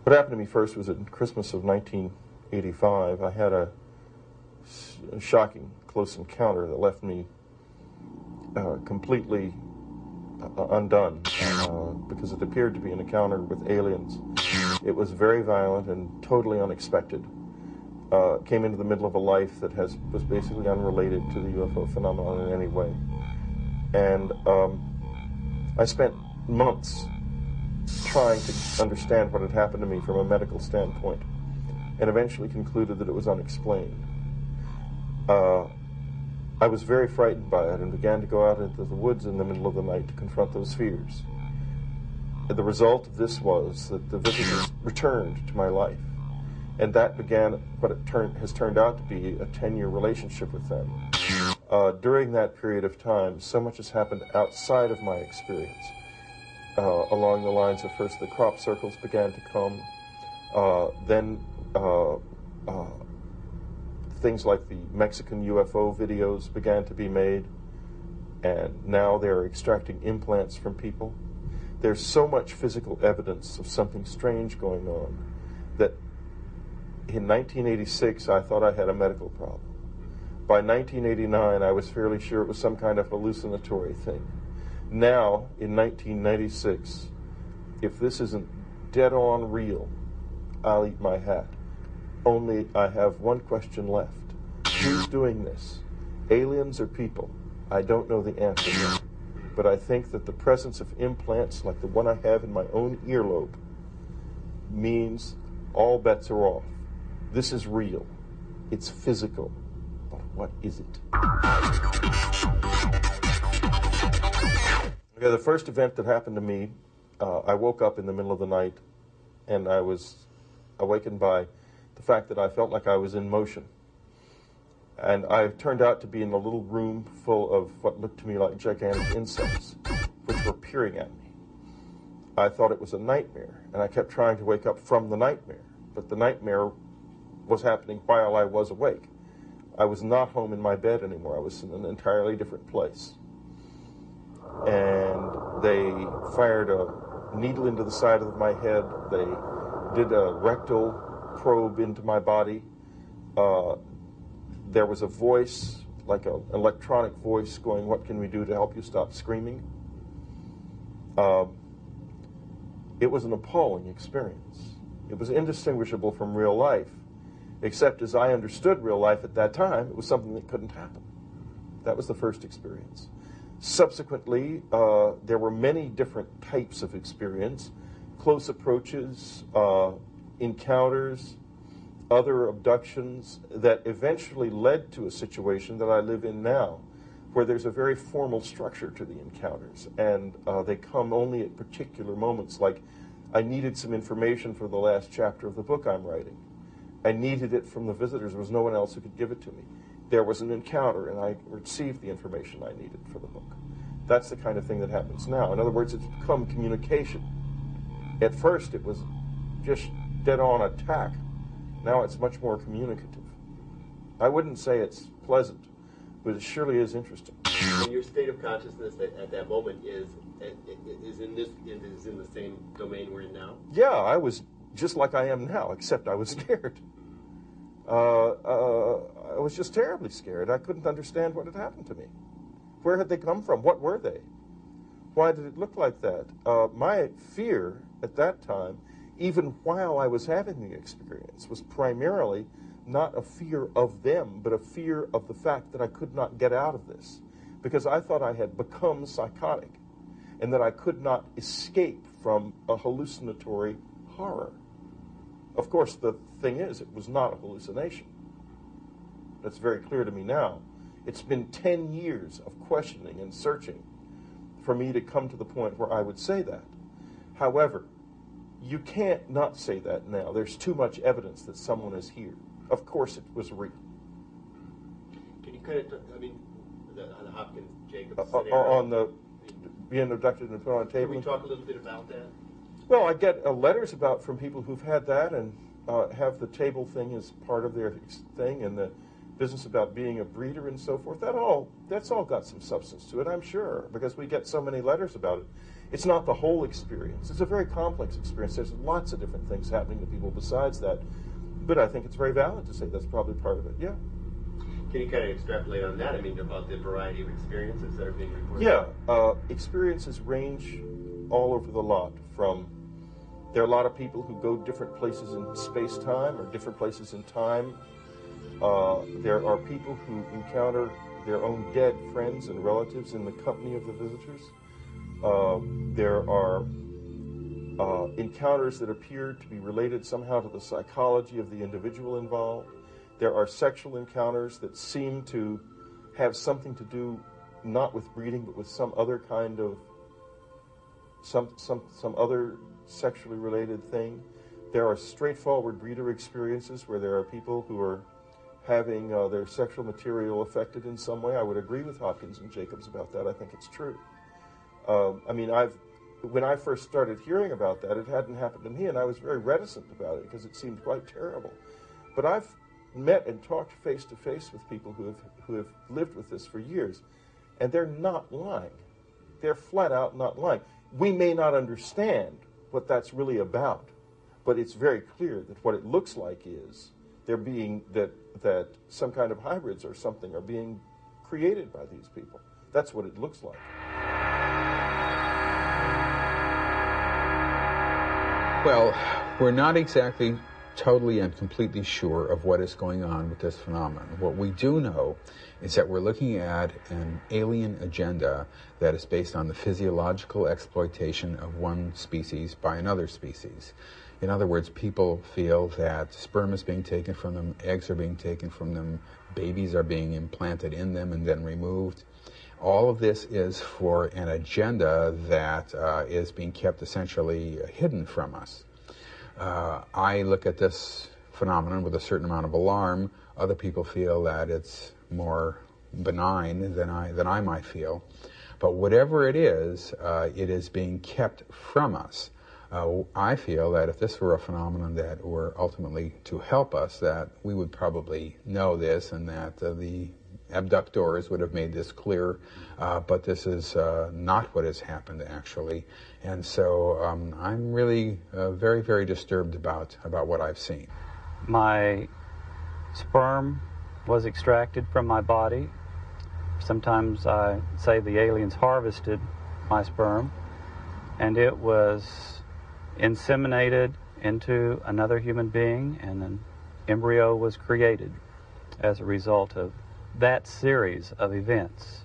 What happened to me first was in Christmas of 1985. I had a shocking close encounter that left me completely undone because it appeared to be an encounter with aliens. It was very violent and totally unexpected. Came into the middle of a life that was basically unrelated to the UFO phenomenon in any way. And I spent months trying to understand what had happened to me from a medical standpoint, and eventually concluded that it was unexplained. I was very frightened by it and began to go out into the woods in the middle of the night to confront those fears. The result of this was that the visitors returned to my life, and that began what has turned out to be a 10-year relationship with them. During that period of time, so much has happened outside of my experience. Along the lines of first the crop circles began to come, then things like the Mexican UFO videos began to be made, and now they're extracting implants from people. There's so much physical evidence of something strange going on that in 1986 I thought I had a medical problem. By 1989 I was fairly sure it was some kind of hallucinatory thing. Now, in 1996, if this isn't dead on real, I'll eat my hat. Only I have one question left. Who's doing this? Aliens or people? I don't know the answer yet. But I think that the presence of implants like the one I have in my own earlobe means all bets are off. This is real. It's physical. But what is it? Okay, the first event that happened to me, I woke up in the middle of the night and I was awakened by the fact that I felt like I was in motion. And I turned out to be in a little room full of what looked to me like gigantic insects, which were peering at me. I thought it was a nightmare, and I kept trying to wake up from the nightmare, but the nightmare was happening while I was awake. I was not home in my bed anymore. I was in an entirely different place. And they fired a needle into the side of my head. They did a rectal probe into my body. There was a voice, like an electronic voice, going, "What can we do to help you stop screaming?" It was an appalling experience. It was indistinguishable from real life, except as I understood real life at that time, it was something that couldn't happen. That was the first experience. Subsequently, there were many different types of experience, close approaches, encounters, other abductions that eventually led to a situation that I live in now, where there's a very formal structure to the encounters, and they come only at particular moments, like I needed some information for the last chapter of the book I'm writing. I needed it from the visitors. There was no one else who could give it to me. There was an encounter, and I received the information I needed for the book. That's the kind of thing that happens now. In other words, it's become communication. At first, it was just dead-on attack. Now it's much more communicative. I wouldn't say it's pleasant, but it surely is interesting. And your state of consciousness at that moment is in the same domain we're in now? Yeah, I was just like I am now, except I was scared. I was just terribly scared. I couldn't understand what had happened to me. Where had they come from? What were they? Why did it look like that? My fear at that time, even while I was having the experience, was primarily not a fear of them, but a fear of the fact that I could not get out of this, because I thought I had become psychotic and that I could not escape from a hallucinatory horror. Of course, the thing is, it was not a hallucination. That's very clear to me now. It's been 10 years of questioning and searching for me to come to the point where I would say that. However, you can't not say that now. There's too much evidence that someone is here. Of course it was real. Can you kind of, on the Hopkins-Jacobs scenario? On the being abducted and put on a table? Can we talk a little bit about that? Well, I get letters from people who've had that and have the table thing as part of their thing, and the business about being a breeder and so forth, that's all got some substance to it, I'm sure, because we get so many letters about it. It's not the whole experience. It's a very complex experience. There's lots of different things happening to people besides that. But I think it's very valid to say that's probably part of it, yeah. Can you kind of extrapolate on that? I mean, about the variety of experiences that are being reported? Yeah, experiences range all over the lot. There are a lot of people who go different places in space-time or different places in time. There are people who encounter their own dead friends and relatives in the company of the visitors. There are encounters that appear to be related somehow to the psychology of the individual involved. There are sexual encounters that seem to have something to do not with breeding, but with some other kind of some other sexually related thing. There are straightforward breeder experiences where there are people who are having their sexual material affected in some way. I would agree with Hopkins and Jacobs about that. I think it's true. I mean, when I first started hearing about that, it hadn't happened to me, and I was very reticent about it because it seemed quite terrible. But I've met and talked face to face with people who have lived with this for years, and they're not lying. They're flat out not lying. We may not understand what that's really about, but it's very clear that what it looks like is that some kind of hybrids or something are being created by these people. That's what it looks like. Well, we're not exactly totally and completely sure of what is going on with this phenomenon. What we do know is that we're looking at an alien agenda that is based on the physiological exploitation of one species by another species. In other words, people feel that sperm is being taken from them, eggs are being taken from them, babies are being implanted in them and then removed. All of this is for an agenda that is being kept essentially hidden from us. I look at this phenomenon with a certain amount of alarm. Other people feel that it's more benign than I might feel. But whatever it is being kept from us. I feel that if this were a phenomenon that were ultimately to help us, that we would probably know this and that the abductors would have made this clear, but this is not what has happened actually. And so I'm really very, very disturbed about what I've seen. My sperm was extracted from my body. Sometimes I say the aliens harvested my sperm, and it was inseminated into another human being, and an embryo was created as a result of that series of events.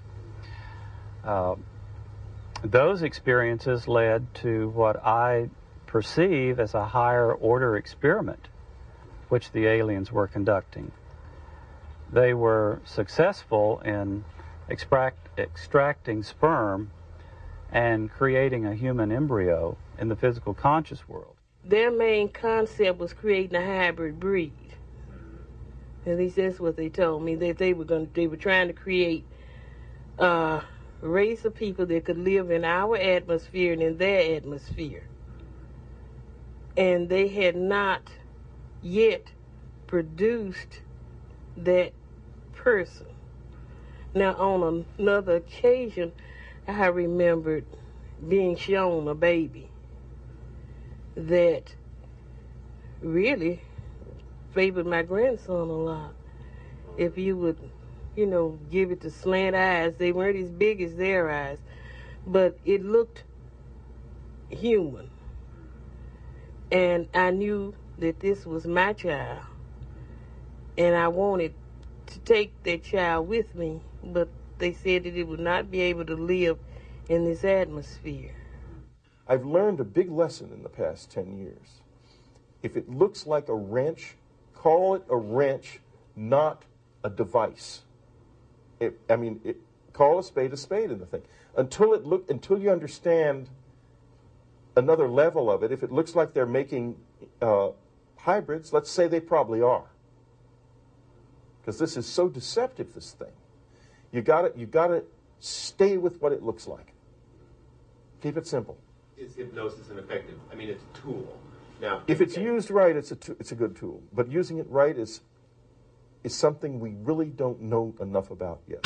Those experiences led to what I perceive as a higher order experiment which the aliens were conducting. They were successful in extracting sperm and creating a human embryo in the physical conscious world. Their main concept was creating a hybrid breed. At least that's what they told me, that they were trying to create a race of people that could live in our atmosphere and in their atmosphere. And they had not yet produced that person. Now, on another occasion, I remembered being shown a baby that really favored my grandson a lot. If you would, give it the slant eyes, they weren't as big as their eyes, but it looked human. And I knew that this was my child, and I wanted to take that child with me, but they said that it would not be able to live in this atmosphere. I've learned a big lesson in the past 10 years. If it looks like a wrench, call it a wrench, not a device. Call a spade in the thing. Until you understand another level of it, if it looks like they're making hybrids, let's say they probably are. Because this is so deceptive, this thing. You gotta stay with what it looks like. Keep it simple. Is hypnosis ineffective? I mean, it's a tool. Now, if it's used right, it's a good tool. But using it right is is something we really don't know enough about yet.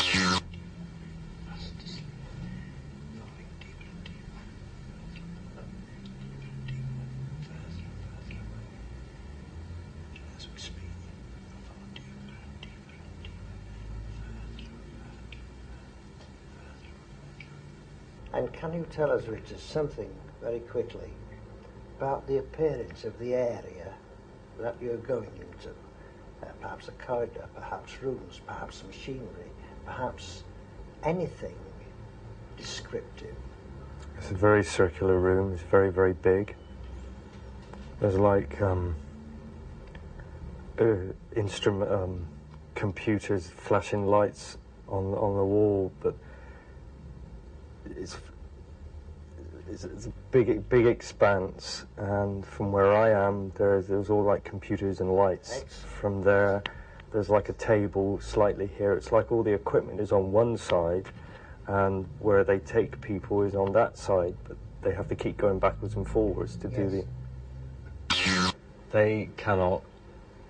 And can you tell us, Richard, something very quickly about the appearance of the area that you're going into? Perhaps a corridor, perhaps rooms, perhaps machinery, perhaps anything descriptive. It's a very circular room. It's very, very big. There's like computers, flashing lights on the wall, but it's a big expanse, and from where I am, there's all like computers and lights. Excellent. From there, there's like a table slightly here. It's like all the equipment is on one side, and where they take people is on that side, but they have to keep going backwards and forwards to do the... They cannot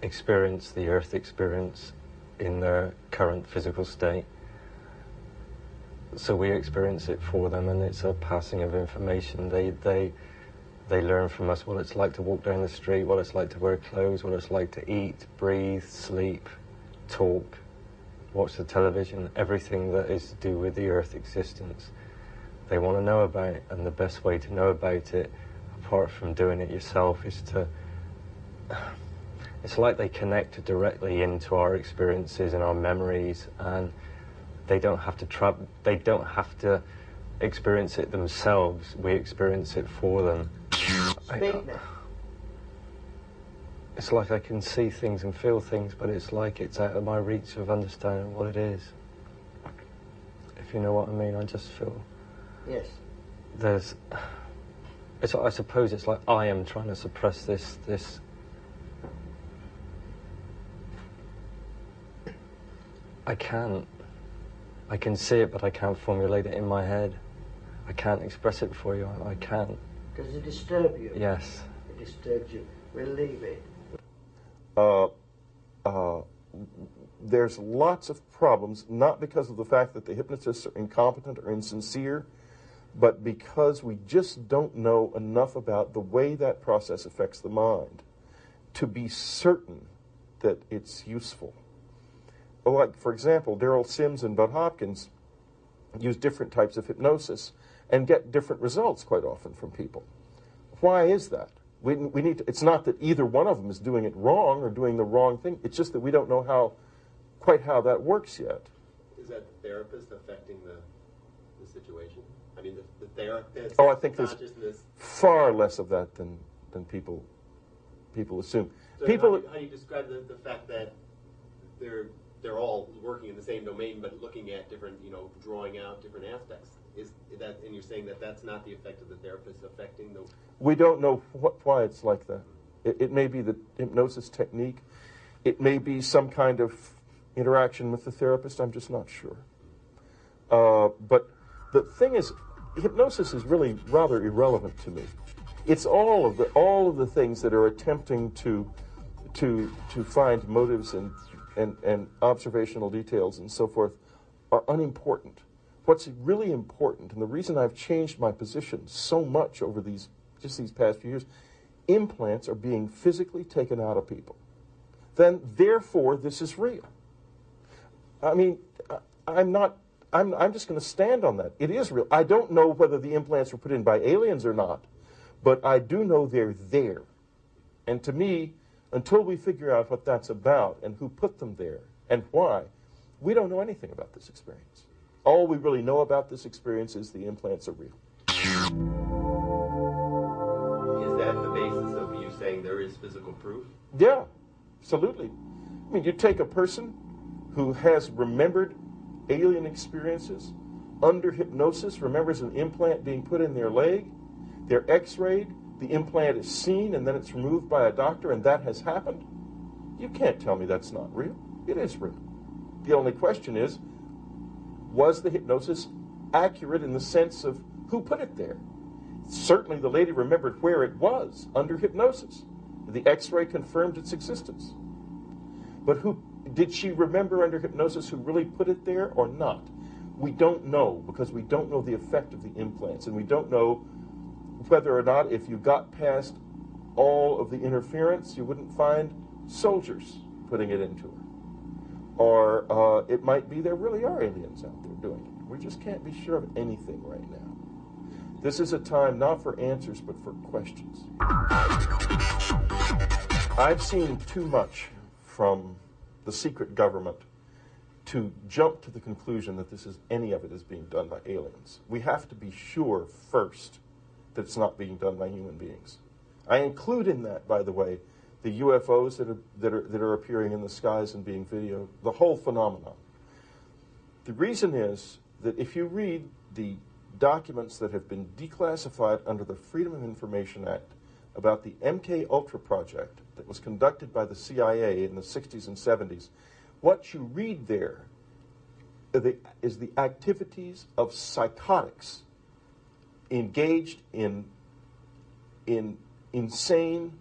experience the Earth experience in their current physical state. So we experience it for them, and it's a passing of information. They learn from us what it's like to walk down the street, what it's like to wear clothes, what it's like to eat, breathe, sleep, talk, watch the television, everything that is to do with the Earth existence. They want to know about it, and the best way to know about it, apart from doing it yourself, is to... It's like they connect directly into our experiences and our memories, and they don't have to experience it themselves. We experience it for them. It's like I can see things and feel things, but it's like it's out of my reach of understanding what it is. If you know what I mean, I just feel... Yes. I suppose it's like I am trying to suppress this... I can't. I can see it, but I can't formulate it in my head. I can't express it for you. I can't. Does it disturb you? Yes. It disturbs you. We'll leave it. There's lots of problems, not because of the fact that the hypnotists are incompetent or insincere, but because we just don't know enough about the way that process affects the mind to be certain that it's useful. Like, for example, Daryl Sims and Bud Hopkins use different types of hypnosis and get different results quite often from people. Why is that? We need to, it's not that either one of them is doing it wrong or doing the wrong thing. It's just that we don't know quite how that works yet. Is that the therapist affecting the situation? I mean, the therapist. Oh, I think there's consciousness. far less of that than people assume. So People. how do you describe the fact that they're all working in the same domain, but looking at different, drawing out different aspects? Is that, and you're saying that that's not the effect of the therapist affecting the... We don't know why it's like that. It may be the hypnosis technique. It may be some kind of interaction with the therapist. I'm just not sure. But the thing is, hypnosis is really rather irrelevant to me. It's all of the things that are attempting to find motives and observational details and so forth are unimportant. What's really important, and the reason I've changed my position so much over these past few years, implants are being physically taken out of people. Then, therefore, this is real. I mean, I'm just going to stand on that. It is real. I don't know whether the implants were put in by aliens or not, but I do know they're there. And to me, until we figure out what that's about and who put them there and why, we don't know anything about this experience. All we really know about this experience is the implants are real. Is that the basis of you saying there is physical proof? Yeah, absolutely. I mean, you take a person who has remembered alien experiences under hypnosis, remembers an implant being put in their leg, they're x-rayed, the implant is seen, and then it's removed by a doctor, and that has happened. You can't tell me that's not real. It is real. The only question is, was the hypnosis accurate in the sense of who put it there? Certainly the lady remembered where it was under hypnosis. The x-ray confirmed its existence. But Did she remember under hypnosis who really put it there or not? We don't know, because we don't know the effect of the implants, and we don't know whether or not if you got past all of the interference, you wouldn't find soldiers putting it into her. Or it might be there really are aliens out there doing it. We just can't be sure of anything right now. This is a time not for answers, but for questions. I've seen too much from the secret government to jump to the conclusion that any of it is being done by aliens. We have to be sure first that it's not being done by human beings. I include in that, by the way, the UFOs that are appearing in the skies and being videoed, the whole phenomenon. The reason is that if you read the documents that have been declassified under the Freedom of Information Act about the MK Ultra project that was conducted by the CIA in the 60s and 70s, what you read there is the activities of psychotics engaged in insane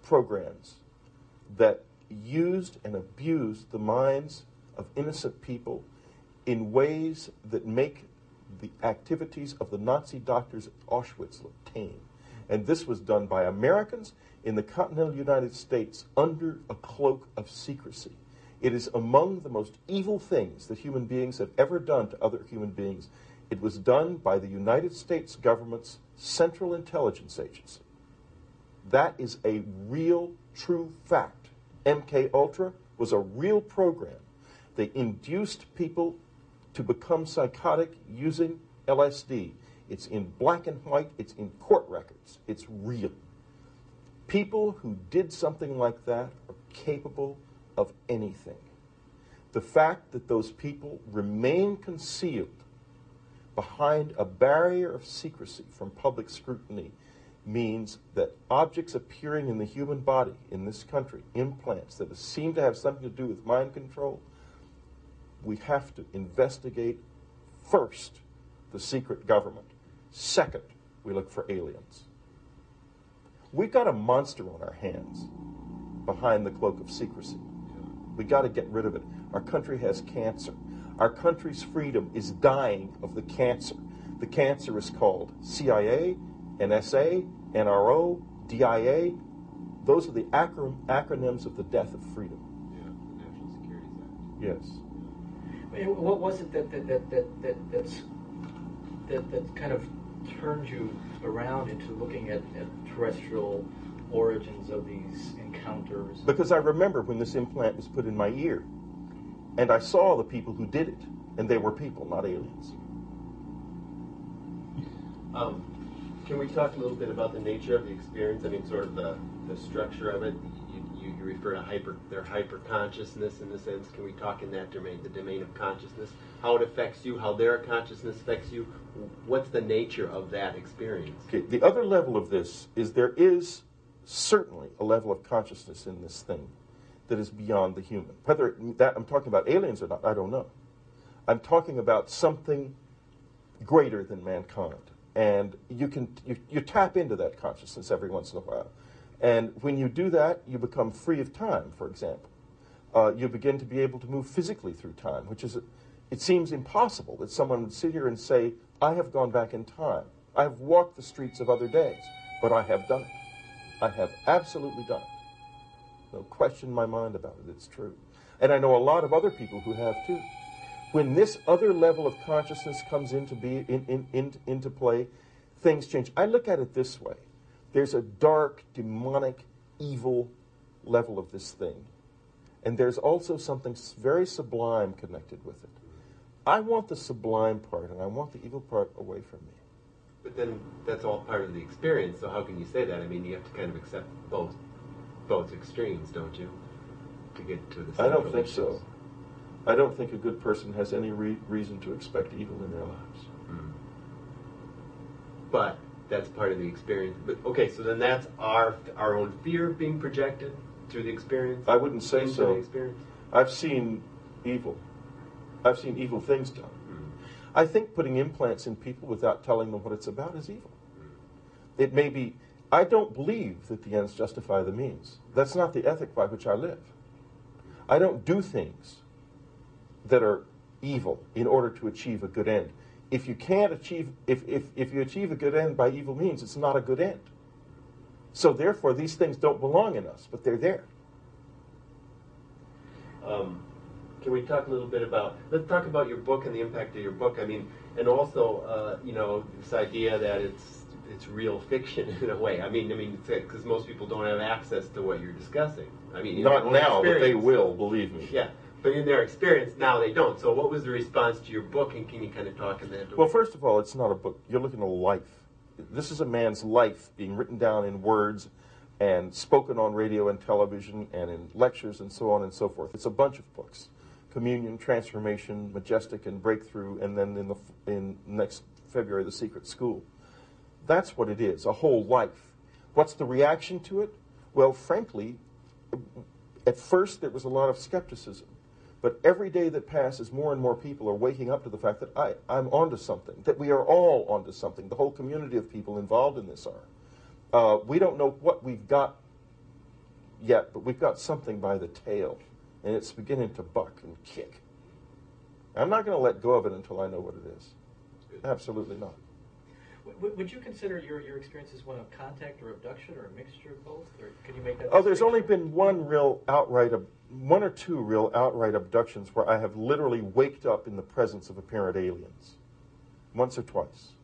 programs that used and abused the minds of innocent people in ways that make the activities of the Nazi doctors at Auschwitz look tame. And this was done by Americans in the continental United States under a cloak of secrecy. It is among the most evil things that human beings have ever done to other human beings. It was done by the United States government's Central Intelligence Agency. That is a real, true fact. MK Ultra was a real program. They induced people to become psychotic using LSD. It's in black and white. It's in court records. It's real. People who did something like that are capable of anything. The fact that those people remain concealed behind a barrier of secrecy from public scrutiny means that objects appearing in the human body in this country, implants that seem to have something to do with mind control, we have to investigate first the secret government. Second, we look for aliens. We've got a monster on our hands behind the cloak of secrecy. We've got to get rid of it. Our country has cancer. Our country's freedom is dying of the cancer. The cancer is called CIA, NSA, NRO, DIA. Those are the acronyms of the death of freedom. Yeah, the National Security Act. Yes. And what was it that kind of turned you around into looking at terrestrial origins of these encounters? Because I remember when this implant was put in my ear, and I saw the people who did it, and they were people, not aliens. Can we talk a little bit about the nature of the experience? I mean, sort of the structure of it. You refer to their hyper consciousness in the sense. Can we talk in that domain, the domain of consciousness? How it affects you, how their consciousness affects you? What's the nature of that experience? Okay, the other level of this is there is certainly a level of consciousness in this thing that is beyond the human. Whether that I'm talking about aliens or not, I don't know. I'm talking about something greater than mankind. And you tap into that consciousness every once in a while. And when you do that, you become free of time, for example. You begin to be able to move physically through time, which is, it seems impossible that someone would sit here and say, I have gone back in time. I have walked the streets of other days, but I have done it. I have absolutely done it. No question in my mind about it, it's true. And I know a lot of other people who have too. When this other level of consciousness comes into play, things change. I look at it this way. There's a dark, demonic, evil level of this thing. And there's also something very sublime connected with it. I want the sublime part, and I want the evil part away from me. But then that's all part of the experience, so how can you say that? I mean, you have to kind of accept both extremes, don't you? To get to the I don't think so. I don't think a good person has any reason to expect evil in their lives. Mm. But that's part of the experience. But okay, so then that's our own fear being projected through the experience? I wouldn't say into so. The experience? I've seen evil. I've seen evil things done. Mm. I think putting implants in people without telling them what it's about is evil. Mm. It may be, I don't believe that the ends justify the means. That's not the ethic by which I live. I don't do things that are evil in order to achieve a good end. If you can't achieve, if you achieve a good end by evil means, it's not a good end. So therefore, these things don't belong in us, but they're there. Can we talk a little bit about, let's talk about your book and the impact of your book. I mean, and also, you know, this idea that it's real fiction in a way. I mean, because most people don't have access to what you're discussing. I mean, not now, but they will, believe me. Yeah, but in their experience, now they don't. So what was the response to your book, and can you kind of talk in that? Well, first of all, it's not a book. You're looking at a life. This is a man's life being written down in words and spoken on radio and television and in lectures and so on and so forth. It's a bunch of books. Communion, Transformation, Majestic, and Breakthrough, and then in next February, The Secret School. That's what it is, a whole life. What's the reaction to it? Well, frankly, at first there was a lot of skepticism. But every day that passes, more and more people are waking up to the fact that I'm onto something, that we are all onto something. The whole community of people involved in this are. We don't know what we've got yet, but we've got something by the tail, and it's beginning to buck and kick. I'm not going to let go of it until I know what it is. Absolutely not. Would you consider your experience as one of contact or abduction, or a mixture of both? Or can you make that? Oh, there's only been one or two real outright abductions where I have literally waked up in the presence of apparent aliens. Once or twice.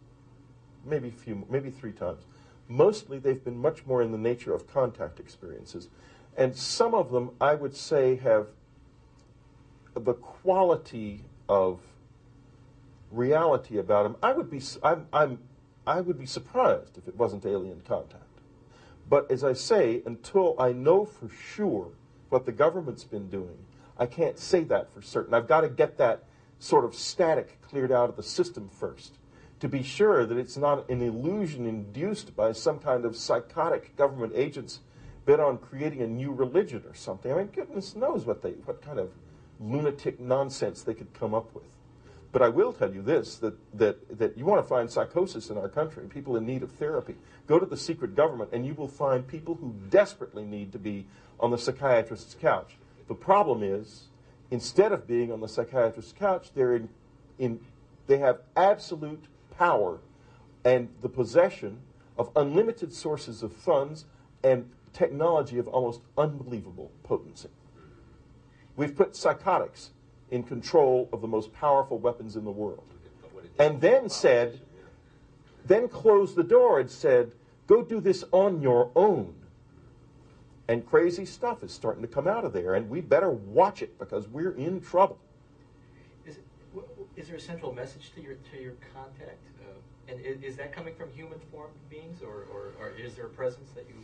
Maybe 3 times. Mostly they've been much more in the nature of contact experiences. And some of them, I would say, have the quality of reality about them. I would be surprised if it wasn't alien contact. But as I say, until I know for sure what the government's been doing, I can't say that for certain. I've got to get that sort of static cleared out of the system first to be sure that it's not an illusion induced by some kind of psychotic government agents bent on creating a new religion or something. I mean, goodness knows what kind of lunatic nonsense they could come up with. But I will tell you this, that you want to find psychosis in our country, people in need of therapy. Go to the secret government and you will find people who desperately need to be on the psychiatrist's couch. The problem is, instead of being on the psychiatrist's couch, they have absolute power and the possession of unlimited sources of funds and technology of almost unbelievable potency. We've put psychotics in control of the most powerful weapons in the world. And then closed the door and said, go do this on your own. And crazy stuff is starting to come out of there, and we better watch it because we're in trouble. Is there a central message to your contact? And is that coming from human formed beings, or is there a presence that you...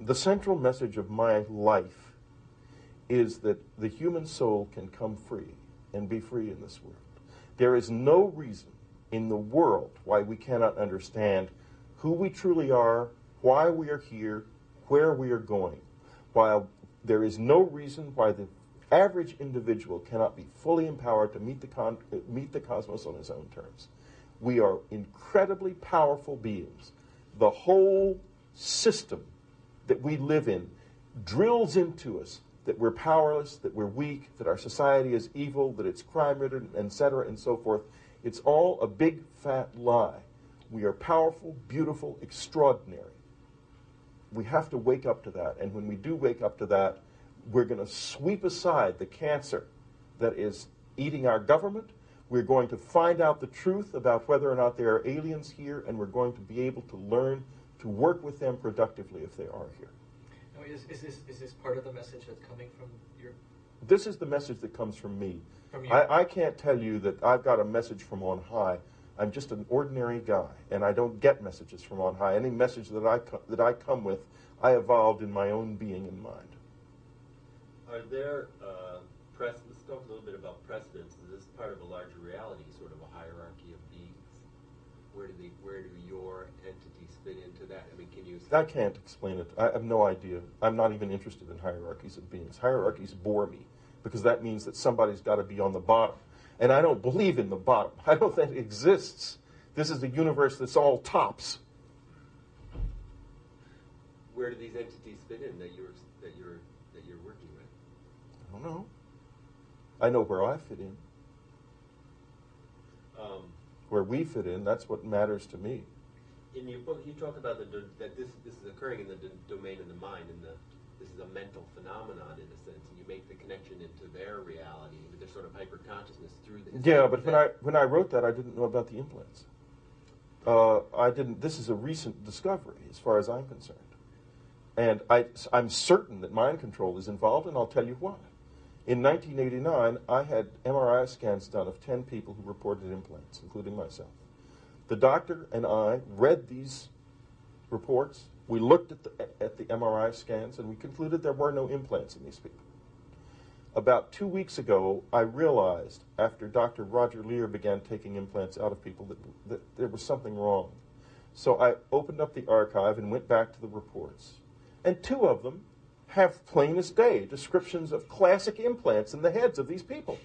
The central message of my life is that the human soul can come free and be free in this world. There is no reason in the world why we cannot understand who we truly are, why we are here, where we are going, while there is no reason why the average individual cannot be fully empowered to meet the cosmos on his own terms. We are incredibly powerful beings. The whole system that we live in drills into us that we're powerless, that we're weak, that our society is evil, that it's crime-ridden, etc., and so forth. It's all a big, fat lie. We are powerful, beautiful, extraordinary. We have to wake up to that, and when we do wake up to that, we're going to sweep aside the cancer that is eating our government. We're going to find out the truth about whether or not there are aliens here, and we're going to be able to learn to work with them productively if they are here. Now, is this part of the message that's coming from your... This is the message that comes from me. From you? I can't tell you that I've got a message from on high. I'm just an ordinary guy, and I don't get messages from on high. Any message that I come with, I evolved in my own being and mind. Are there let's talk a little bit about precedents. Is this part of a larger reality, sort of a hierarchy of beings? Where do your entities fit into that? I mean, can you... I can't explain it. I have no idea. I'm not even interested in hierarchies of beings. Hierarchies bore me, because that means that somebody's got to be on the bottom. And I don't believe in the bottom. I don't think it exists. This is a universe that's all tops. Where do these entities fit in that you don't know. I know where I fit in. Where we fit in, that's what matters to me. In your book, you talk about that this is occurring in the domain of the mind, and this is a mental phenomenon in a sense, and you make the connection into their reality, with their sort of hyper-consciousness through the... Yeah, but when I wrote that, I didn't know about the implants. I didn't. This is a recent discovery, as far as I'm concerned, and I'm certain that mind control is involved, and I'll tell you why. In 1989, I had MRI scans done of 10 people who reported implants, including myself. The doctor and I read these reports. We looked at the MRI scans, and we concluded there were no implants in these people. About 2 weeks ago, I realized, after Dr. Roger Lear began taking implants out of people, that there was something wrong. So I opened up the archive and went back to the reports. And 2 of them have plain as day descriptions of classic implants in the heads of these people.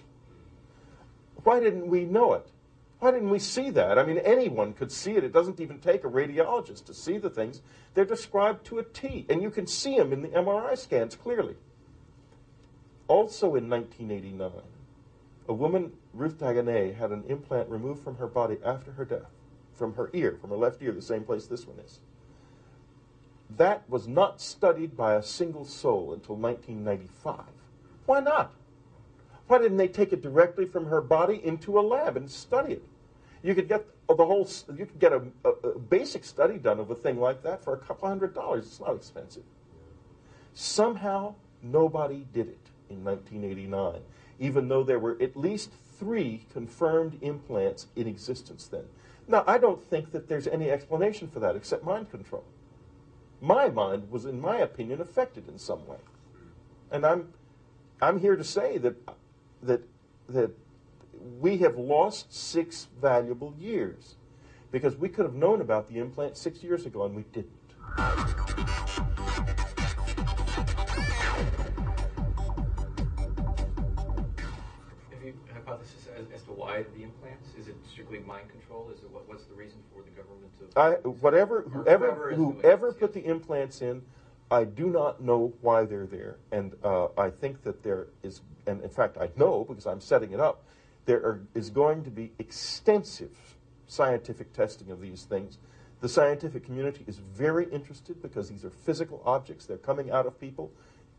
Why didn't we know it? Why didn't we see that? I mean, anyone could see it. It doesn't even take a radiologist to see the things. They're described to a T, and you can see them in the MRI scans clearly. Also in 1989, a woman, Ruth Dagonet, had an implant removed from her body after her death, from her ear, from her left ear, the same place this one is. That was not studied by a single soul until 1995. Why not? Why didn't they take it directly from her body into a lab and study it? You could get a basic study done of a thing like that for $200. It's not expensive. Somehow, nobody did it in 1989, even though there were at least 3 confirmed implants in existence then. Now, I don't think that there's any explanation for that except mind control. My mind was, in my opinion, affected in some way. And I'm here to say that we have lost 6 valuable years because we could have known about the implant 6 years ago and we didn't. Have you hypothesis as to why the implants? Is it strictly mind control? Is it what's the reason for the government to... Whoever put the implants in, I do not know why they're there, and I think that there is, and in fact I know because I'm setting it up, is going to be extensive scientific testing of these things. The scientific community is very interested because these are physical objects. They're coming out of people.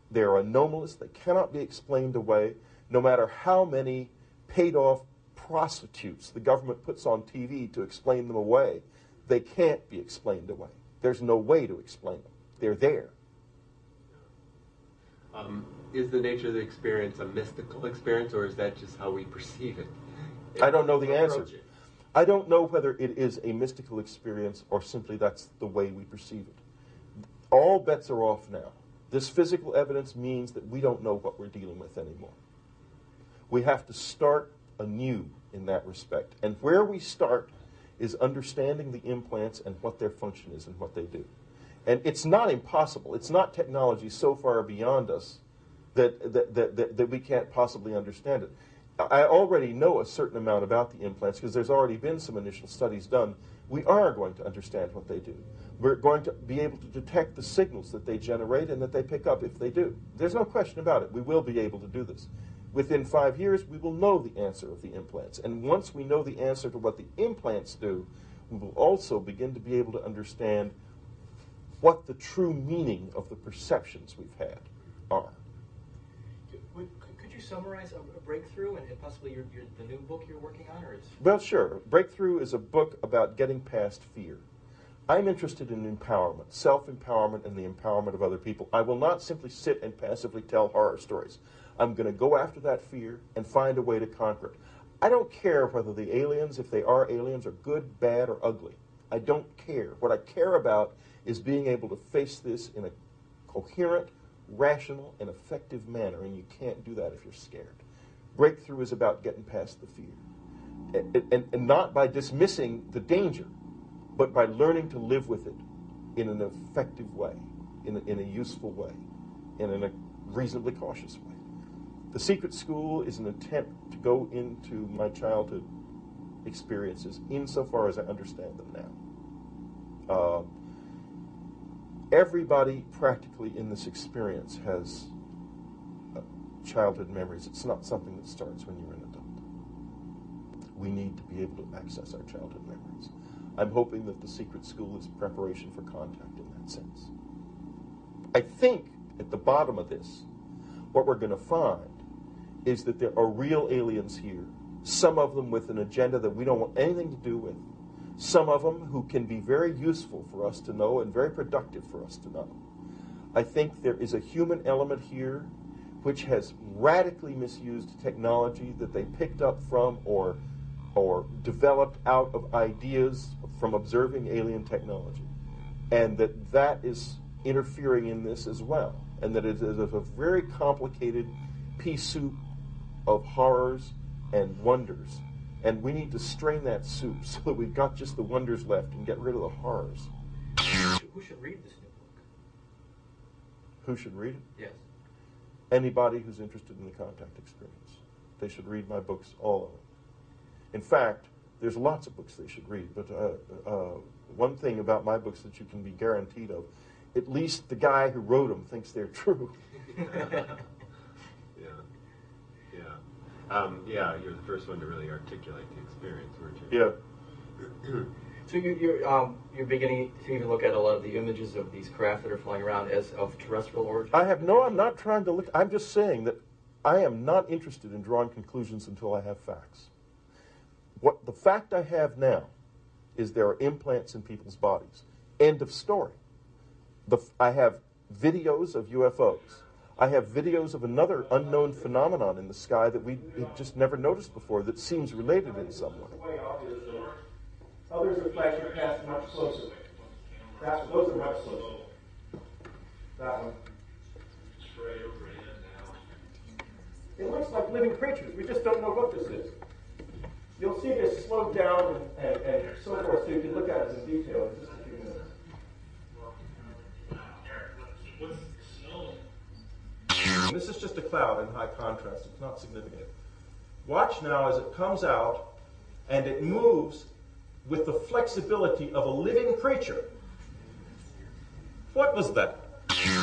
They're anomalous. They cannot be explained away, no matter how many paid-off prostitutes the government puts on TV to explain them away. They can't be explained away. There's no way to explain them. They're there. Is the nature of the experience a mystical experience, or is that just how we perceive it? I don't know the answer. I don't know whether it is a mystical experience or simply that's the way we perceive it. All bets are off now. This physical evidence means that we don't know what we're dealing with anymore. We have to start anew in that respect. And where we start is understanding the implants and what their function is and what they do. And it's not impossible. It's not technology so far beyond us that we can't possibly understand it. I already know a certain amount about the implants because there's already been some initial studies done. We are going to understand what they do. We're going to be able to detect the signals that they generate and that they pick up if they do. There's no question about it. We will be able to do this. Within 5 years, we will know the answer of the implants. And once we know the answer to what the implants do, we will also begin to be able to understand what the true meaning of the perceptions we've had are. Could you summarize a breakthrough and possibly the new book you're working on? Or is... Well, sure. Breakthrough is a book about getting past fear. I'm interested in empowerment, self-empowerment, and the empowerment of other people. I will not simply sit and passively tell horror stories. I'm going to go after that fear and find a way to conquer it. I don't care whether the aliens, if they are aliens, are good, bad, or ugly. I don't care. What I care about is being able to face this in a coherent, rational, and effective manner, and you can't do that if you're scared. Breakthrough is about getting past the fear. And not by dismissing the danger, but by learning to live with it in an effective way, in a useful way, and in a reasonably cautious way. The Secret School is an attempt to go into my childhood experiences insofar as I understand them now. Everybody practically in this experience has childhood memories. It's not something that starts when you're an adult. We need to be able to access our childhood memories. I'm hoping that the secret school is preparation for contact in that sense. I think at the bottom of this, what we're going to find is that there are real aliens here, some of them with an agenda that we don't want anything to do with, some of them who can be very useful for us to know and very productive for us to know. I think there is a human element here which has radically misused technology that they picked up from or developed out of ideas from observing alien technology, and that is interfering in this as well, and that it is a very complicated pea soup of horrors and wonders, and we need to strain that soup so that we've got just the wonders left and get rid of the horrors. Who should read this new book? Who should read it? Yes. Anybody who's interested in the contact experience. They should read my books, all of them. In fact, there's lots of books they should read, but one thing about my books that you can be guaranteed of, at least the guy who wrote them thinks they're true. Yeah, you're the first one to really articulate the experience, weren't you? Yeah. So you're beginning to even look at a lot of the images of these craft that are flying around as of terrestrial origin? I'm not trying to look, I'm just saying that I am not interested in drawing conclusions until I have facts. What the fact I have now is there are implants in people's bodies. End of story. I have videos of UFOs. I have videos of another unknown phenomenon in the sky that we had just never noticed before that seems related in some way. Others are flashing past much closer. Those are much closer. That one. It looks like living creatures. We just don't know what this is. You'll see this slowed down and so forth, so you can look at it in detail in just a few minutes. This is just a cloud in high contrast. It's not significant. Watch now as it comes out and it moves with the flexibility of a living creature. What was that?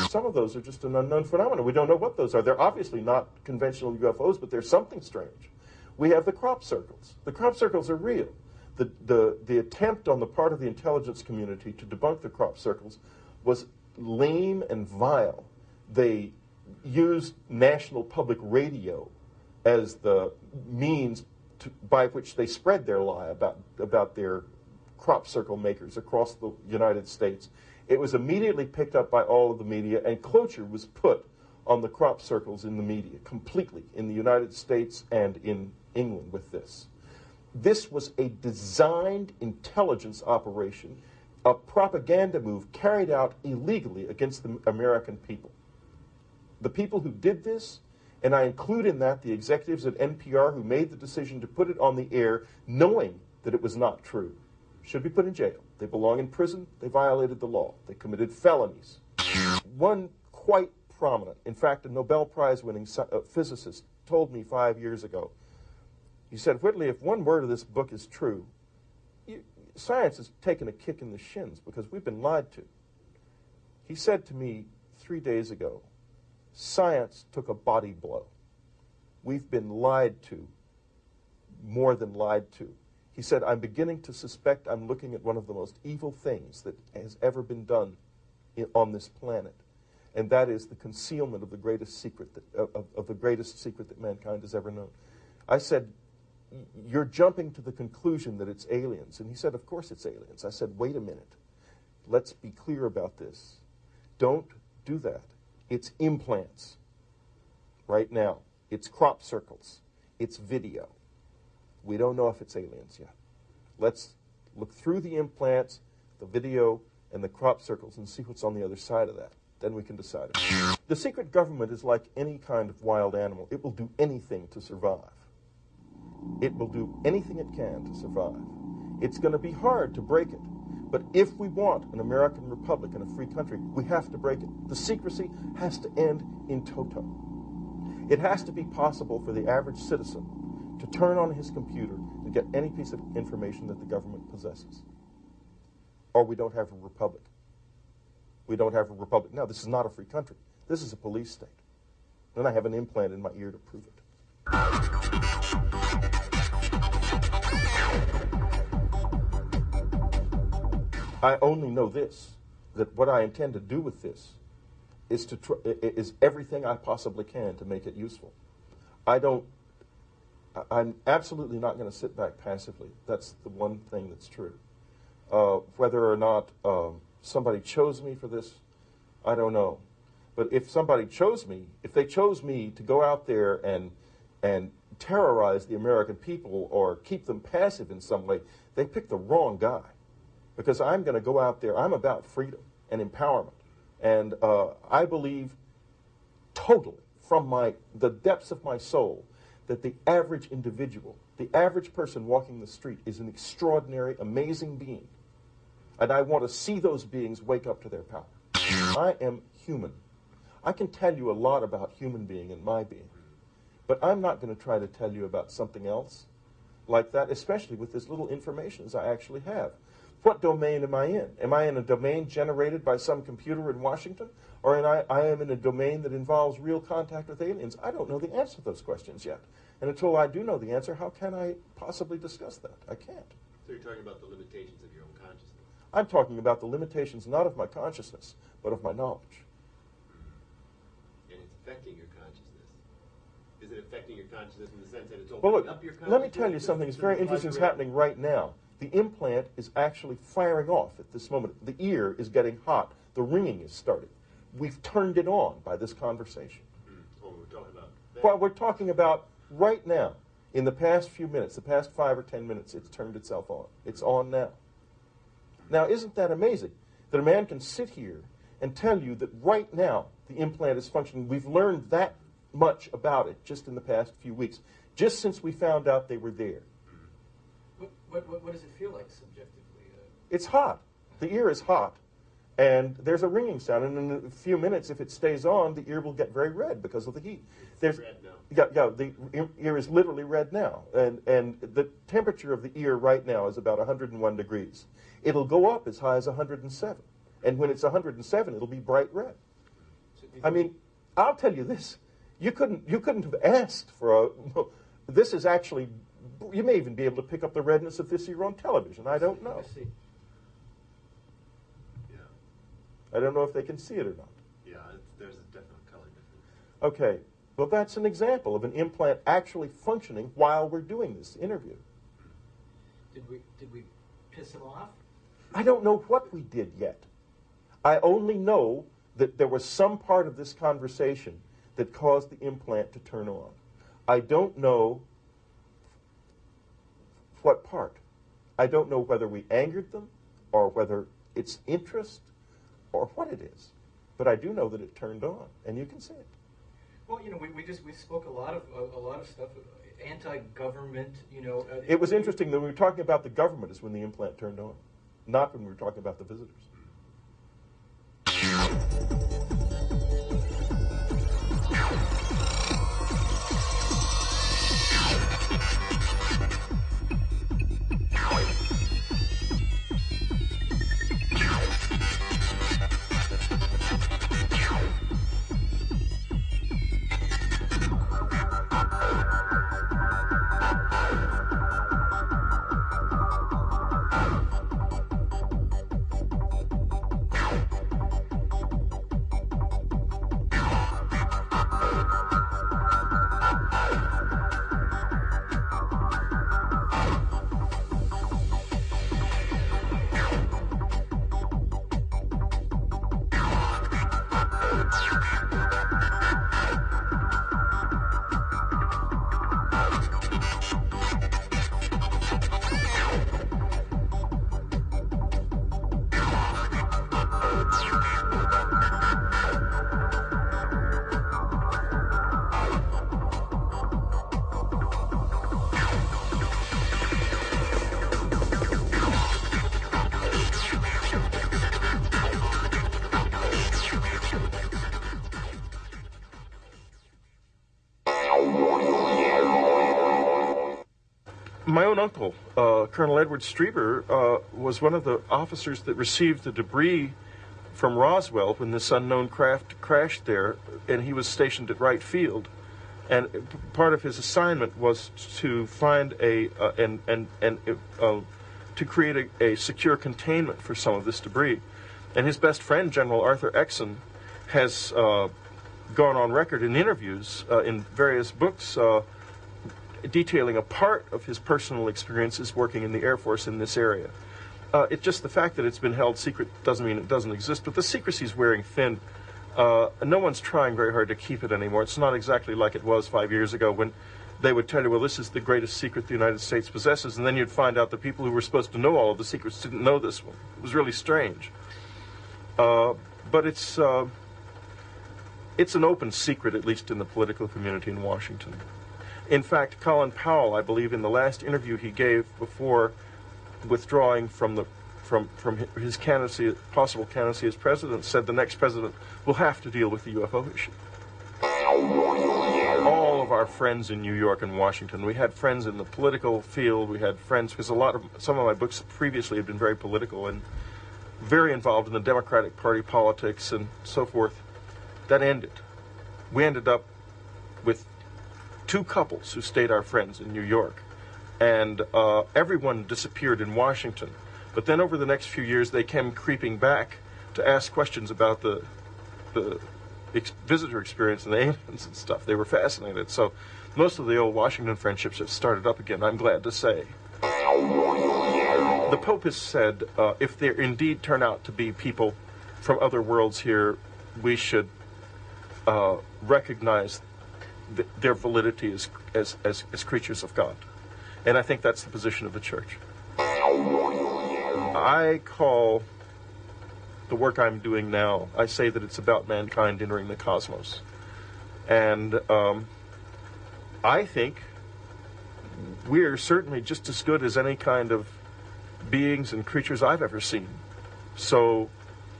Some of those are just an unknown phenomenon. We don't know what those are. They're obviously not conventional UFOs, but there's something strange. We have the crop circles. The crop circles are real. The attempt on the part of the intelligence community to debunk the crop circles was lame and vile. They used national public radio as the means by which they spread their lie about their crop circle makers across the United States. It was immediately picked up by all of the media, and closure was put on the crop circles in the media, completely, in the United States and in England with this. This was a designed intelligence operation, a propaganda move carried out illegally against the American people. The people who did this, and I include in that the executives at NPR who made the decision to put it on the air knowing that it was not true, should be put in jail. They belong in prison. They violated the law. They committed felonies. One quite prominent, in fact, a Nobel Prize-winning physicist told me 5 years ago, he said, Whitley, if one word of this book is true, science has taken a kick in the shins because we've been lied to. He said to me 3 days ago, science took a body blow. We've been lied to, more than lied to. He said, I'm beginning to suspect I'm looking at one of the most evil things that has ever been done on this planet, and that is the concealment of the greatest secret that mankind has ever known. I said, you're jumping to the conclusion that it's aliens. And he said, of course it's aliens. I said, wait a minute. Let's be clear about this. Don't do that. It's implants right now. It's crop circles. It's video. We don't know if it's aliens yet. Let's look through the implants, the video, and the crop circles and see what's on the other side of that. Then we can decide. The secret government is like any kind of wild animal. It will do anything to survive. It will do anything it can to survive. It's going to be hard to break it. But if we want an American republic and a free country, we have to break it. The secrecy has to end in toto. It has to be possible for the average citizen to turn on his computer and get any piece of information that the government possesses. Or we don't have a republic. We don't have a republic. Now, this is not a free country. This is a police state. And I have an implant in my ear to prove it. I only know this, that what I intend to do with this is everything I possibly can to make it useful. I'm absolutely not going to sit back passively. That's the one thing that's true. Whether or not somebody chose me for this, I don't know. But if somebody chose me, if they chose me to go out there and terrorize the American people or keep them passive in some way, they picked the wrong guy. Because I'm going to go out there, I'm about freedom and empowerment. And I believe totally from the depths of my soul that the average individual, the average person walking the street is an extraordinary, amazing being. And I want to see those beings wake up to their power. I am human. I can tell you a lot about human being and my being. But I'm not going to try to tell you about something else like that, especially with as little information as I actually have. What domain am I in? Am I in a domain generated by some computer in Washington? Or I am in a domain that involves real contact with aliens? I don't know the answer to those questions yet. And until I do know the answer, how can I possibly discuss that? I can't. So you're talking about the limitations of your own consciousness? I'm talking about the limitations not of my consciousness, but of my knowledge. And it's affecting your consciousness. Is it affecting your consciousness in the sense that it's Well, opening look, up your consciousness? let me tell you something that's very interesting that's happening right now. The implant is actually firing off at this moment. The ear is getting hot. The ringing is starting. We've turned it on by this conversation. What we're talking about. What we're talking about right now, in the past few minutes, the past 5 or 10 minutes, it's turned itself on. It's on now. Now, isn't that amazing? That a man can sit here and tell you that right now the implant is functioning. We've learned that much about it just in the past few weeks, just since we found out they were there. What does it feel like subjectively? It's hot. The ear is hot. And there's a ringing sound. And in a few minutes, if it stays on, the ear will get very red because of the heat. It's red now. Yeah, the ear is literally red now. And the temperature of the ear right now is about 101 degrees. It'll go up as high as 107. And when it's 107, it'll be bright red. I mean, I'll tell you this. You couldn't have asked for a... This is actually... You may even be able to pick up the redness of this ear on television. I don't know. Yeah. I don't know if they can see it or not. Yeah, there's a definite color difference. Okay. Well, that's an example of an implant actually functioning while we're doing this interview. Did we piss him off? I don't know what we did yet. I only know that there was some part of this conversation that caused the implant to turn on. I don't know what part. I don't know whether we angered them or whether it's interest or what it is. But I do know that it turned on, and you can see it. Well, you know, we spoke a lot of stuff, anti-government. You know, it was interesting that we were talking about the government is when the implant turned on, not when we were talking about the visitors. My own uncle, Colonel Edward Strieber, was one of the officers that received the debris from Roswell when this unknown craft crashed there, and he was stationed at Wright Field. And part of his assignment was to find to create a secure containment for some of this debris. And his best friend, General Arthur Exon, has gone on record in interviews in various books detailing a part of his personal experiences working in the Air Force in this area. It's just the fact that it's been held secret doesn't mean it doesn't exist, but the secrecy's wearing thin. No one's trying very hard to keep it anymore. It's not exactly like it was 5 years ago when they would tell you, well, this is the greatest secret the United States possesses, and then you'd find out the people who were supposed to know all of the secrets didn't know this one. It was really strange. But it's an open secret, at least in the political community in Washington. In fact, Colin Powell, I believe, in the last interview he gave before withdrawing from his candidacy, possible candidacy as president, said the next president will have to deal with the UFO issue. All of our friends in New York and Washington, we had friends in the political field, we had friends, because some of my books previously had been very political and very involved in the Democratic Party politics and so forth. That ended. We ended up with 2 couples who stayed our friends in New York, and everyone disappeared in Washington. But then over the next few years, they came creeping back to ask questions about the visitor experience and the aliens and stuff. They were fascinated. So most of the old Washington friendships have started up again, I'm glad to say. The Pope has said if there indeed turn out to be people from other worlds here, we should recognize their validity as creatures of God. And I think that's the position of the Church. I call the work I'm doing now, I say that it's about mankind entering the cosmos. And I think we're certainly just as good as any kind of beings and creatures I've ever seen. So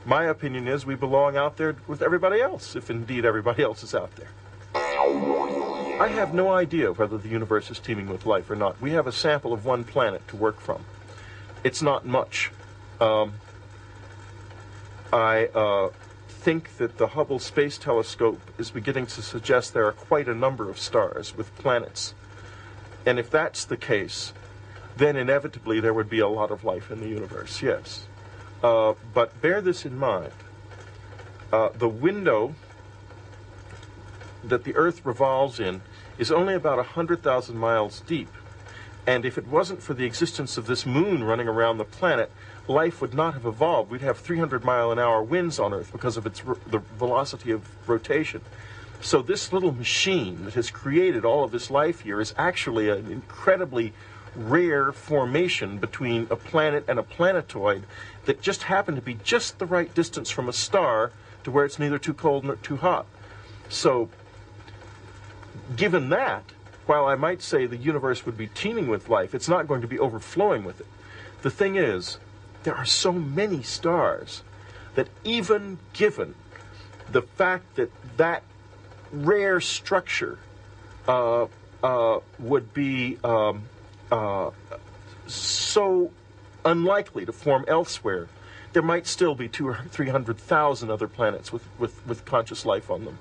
my opinion is we belong out there with everybody else, if indeed everybody else is out there. I have no idea whether the universe is teeming with life or not. We have a sample of one planet to work from. It's not much. I think that the Hubble Space Telescope is beginning to suggest there are quite a number of stars with planets. And if that's the case, then inevitably there would be a lot of life in the universe, yes. But bear this in mind. The window that the Earth revolves in is only about 100,000 miles deep. And if it wasn't for the existence of this moon running around the planet, life would not have evolved. We'd have 300-mile-an-hour winds on Earth because of the velocity of rotation. So this little machine that has created all of this life here is actually an incredibly rare formation between a planet and a planetoid that just happened to be just the right distance from a star to where it's neither too cold nor too hot. So, given that, while I might say the universe would be teeming with life, it's not going to be overflowing with it. The thing is, there are so many stars that even given the fact that that rare structure would be so unlikely to form elsewhere, there might still be 200,000 or 300,000 other planets with conscious life on them.